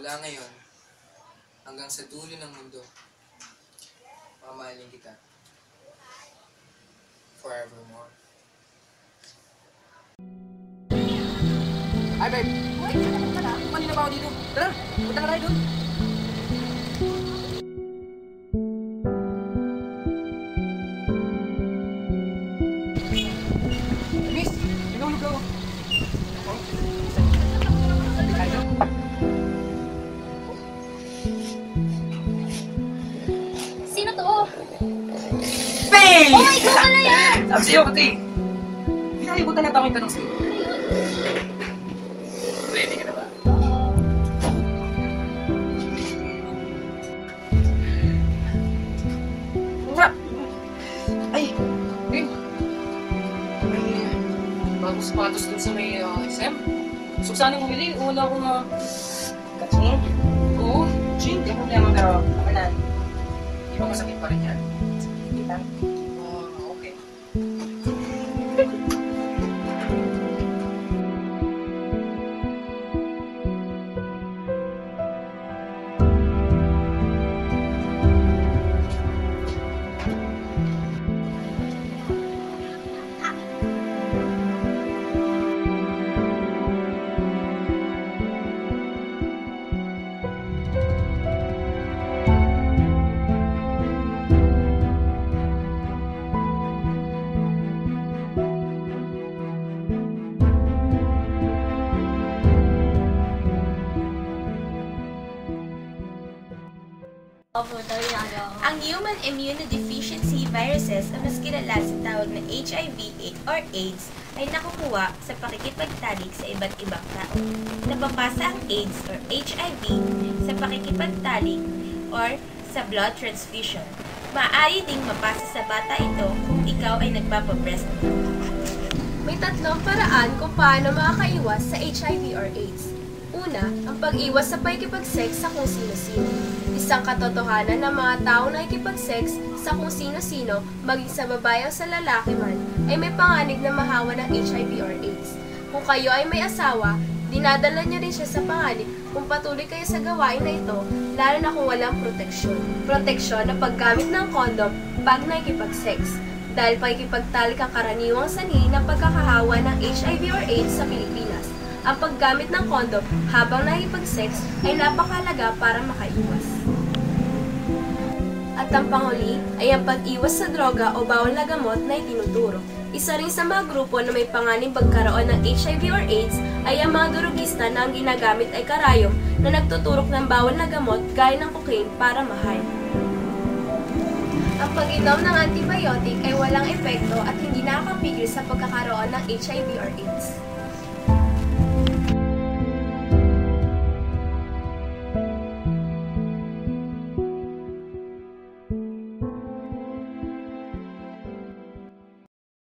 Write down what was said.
Mula ngayon, hanggang sa dulo ng mundo, mamahalin kita. Forevermore. Ay, babe! Ay, kanina ba ako dito? Tara, punta na tayo doon. Miss, pinulog ako. Sino to? Babe! Oh, ikaw pala yan! Sabi sa'yo, Kati. Hindi ko talaga akong tanong sa'yo. Ready ka na ba? Ay! Babe! May bagong sapatos dun sa may SM. Gusto ko sanang bumili. Wala akong katsing. Oo, Jing. Di problema pero nakalan. Di ba masakit pa rin yan? Hindi lang. Okay. Ang human immunodeficiency viruses na mas kilala sa tawag na HIV or AIDS ay nakukuha sa pakikipagtalik sa iba't ibang tao. Napapasa ang AIDS or HIV sa pakikipagtalik or sa blood transfusion. Maaari ding mapasa sa bata ito kung ikaw ay nagpapabreast milk. May tatlong paraan kung paano makakaiwas sa HIV or AIDS. Una, ang pag-iwas sa pakikipag-sex sa kung sino-sino. Isang katotohanan na mga taong nakikipag-sex sa kung sino-sino, maging sa babae o sa lalaki man, ay may panganib na mahawa ng HIV or AIDS. Kung kayo ay may asawa, dinadala niyo rin siya sa panganib kung patuloy kayo sa gawain na ito, lalo na kung walang proteksyon. Proteksyon na paggamit ng kondom pag nakikipag-sex, dahil pakikipagtalik ang karaniwang sanhi ng pagkakahawa ng HIV or AIDS sa Pilipinas. Ang paggamit ng kondom habang nakikipag-sex ay napakahalaga para makaiwas. At ang panghuli ay ang pag-iwas sa droga o bawal na gamot na itinuturo. Isa rin sa mga grupo na may panganib pagkaroon ng HIV or AIDS ay ang mga durugista na ang ginagamit ay karayom na nagtuturok ng bawal na gamot gaya ng cocaine para mahal. Ang pag-inom ng antibiotic ay walang epekto at hindi nakakapigil sa pagkakaroon ng HIV or AIDS.